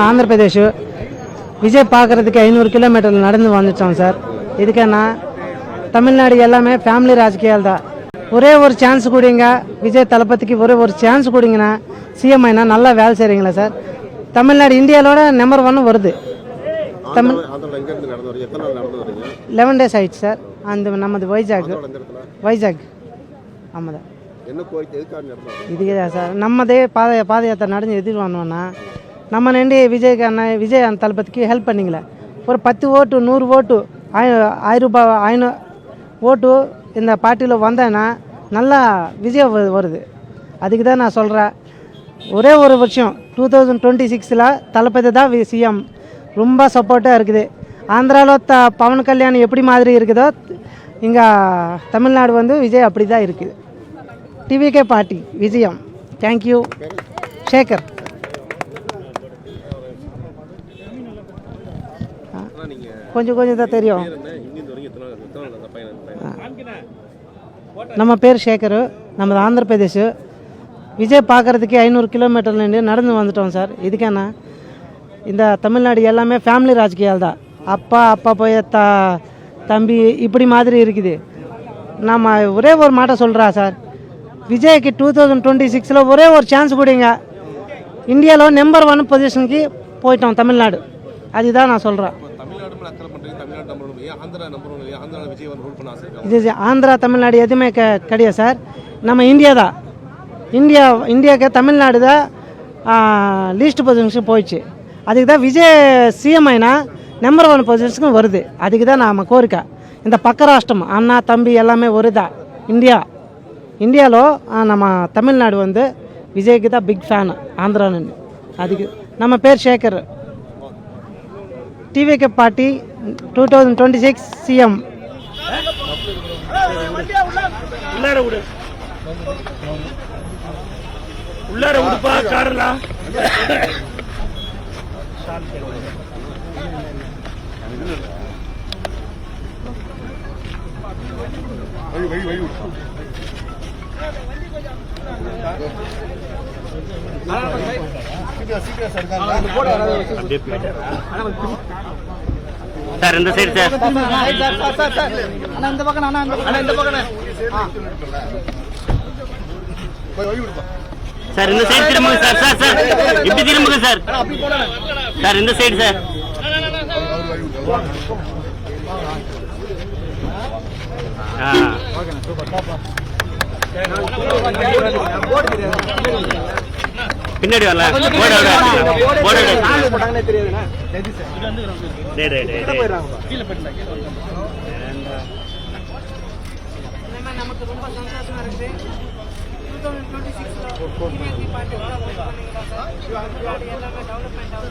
ஆந்திர பிரதேஷ் விஜய் பார்க்கறதுக்கு 500 கிலோமீட்டர் நடந்து வந்துட்டோம் சார். இதுக்கேன்னா தமிழ்நாடு எல்லாமே ஃபேமிலி ராஜகீயால் தான். ஒரே ஒரு சான்ஸ் கொடுங்க விஜய் தளபதிக்கு, ஒரே ஒரு சான்ஸ் கொடுங்கன்னா சிஎம் అయినా நல்லா வேலை செய்கிறீங்களா சார்? தமிழ்நாடு இந்தியாவோட நம்பர் 1 வருது. தமிழ் 11 days ஆயிடுச்சு சார். அந்த நமது வைஜாக் ஆமாம் தான். இதுக்கு தான் சார் நம்மதே பாதயாத்திரை நடந்து எதிர் வாங்கினோன்னா நம்ம நின்று விஜய் அந்த தளபதிக்கு ஹெல்ப் பண்ணிங்களே. ஒரு 10 ஓட்டு 100 ஓட்டு 1000 ரூபாய் 500 ஓட்டு இந்த பார்ட்டியில் வந்தேன்னா நல்லா விஜய் வருது. அதுக்கு தான் நான் சொல்கிறேன், ஒரே ஒரு வருஷம் 2026 தளபதி தான் சிஎம். ரொம்ப சப்போர்ட்டாக இருக்குது. ஆந்திராவில் பவன் கல்யாண் எப்படி மாதிரி இருக்குதோ இங்கே தமிழ்நாடு விஜய் அப்படி தான் இருக்குது. டிவிகே பார்ட்டி விஜயம். தேங்க்யூ. சேகர். கொஞ்சம் தான் தெரியும். நம்ம பேர் சேகர், நமது ஆந்திர பிரதேஷ். விஜய் பார்க்குறதுக்கு 500 கிலோமீட்டர்லேருந்து நடந்து வந்துட்டோம் சார். இதுக்கேன்னா இந்த தமிழ்நாடு எல்லாமே ஃபேமிலி ராஜகீயால் தான். அப்பா போய் தம்பி இப்படி மாதிரி இருக்குது. நம்ம ஒரே ஒரு மாட்டை சொல்கிறா சார், விஜய்க்கு 2026 ஒரே ஒரு சான்ஸ் கொடுங்க. இந்தியாவில் நம்பர் 1 பொசிஷனுக்கு போயிட்டோம் தமிழ்நாடு. அதுதான் நான் சொல்கிறேன். இது ஆந்திரா தமிழ்நாடு எதுவுமே கிடையாது சார். நம்ம இந்தியா தான். இந்தியாவுக்கு தமிழ்நாடு தான் லீஸ்ட் பொசிஷனுக்கு போயிடுச்சு. அதுக்கு தான் விஜய் சிஎம் అయినా நம்பர் 1 பொசிஷனுக்கு வருது. அதுக்கு தான் நம்ம கோரிக்கை. இந்த பக்க ராஷ்டிரம் அண்ணா தம்பி எல்லாமே ஒரு தான். இந்தியாவில் நம்ம தமிழ்நாடு விஜய்க்கு தான் பிக் ஃபேன் ஆந்திரான்னு. அதுக்கு நம்ம பேர் சேகர். TVK party 2026 CM. உள்ளார உடுப்பா காரலா சார் இந்த சைடு சார். இந்த பக்கம் சார் இந்த சைடு திரும்புங்க சார். சார் இப்படி திரும்புங்க சார். சார் இந்த சைடு சார். பின்னாடி வரல நமக்கு ரொம்ப சந்தோஷமா இருக்கு. 2026 எல்லாமே டெவலப்மெண்ட் ஆகும்.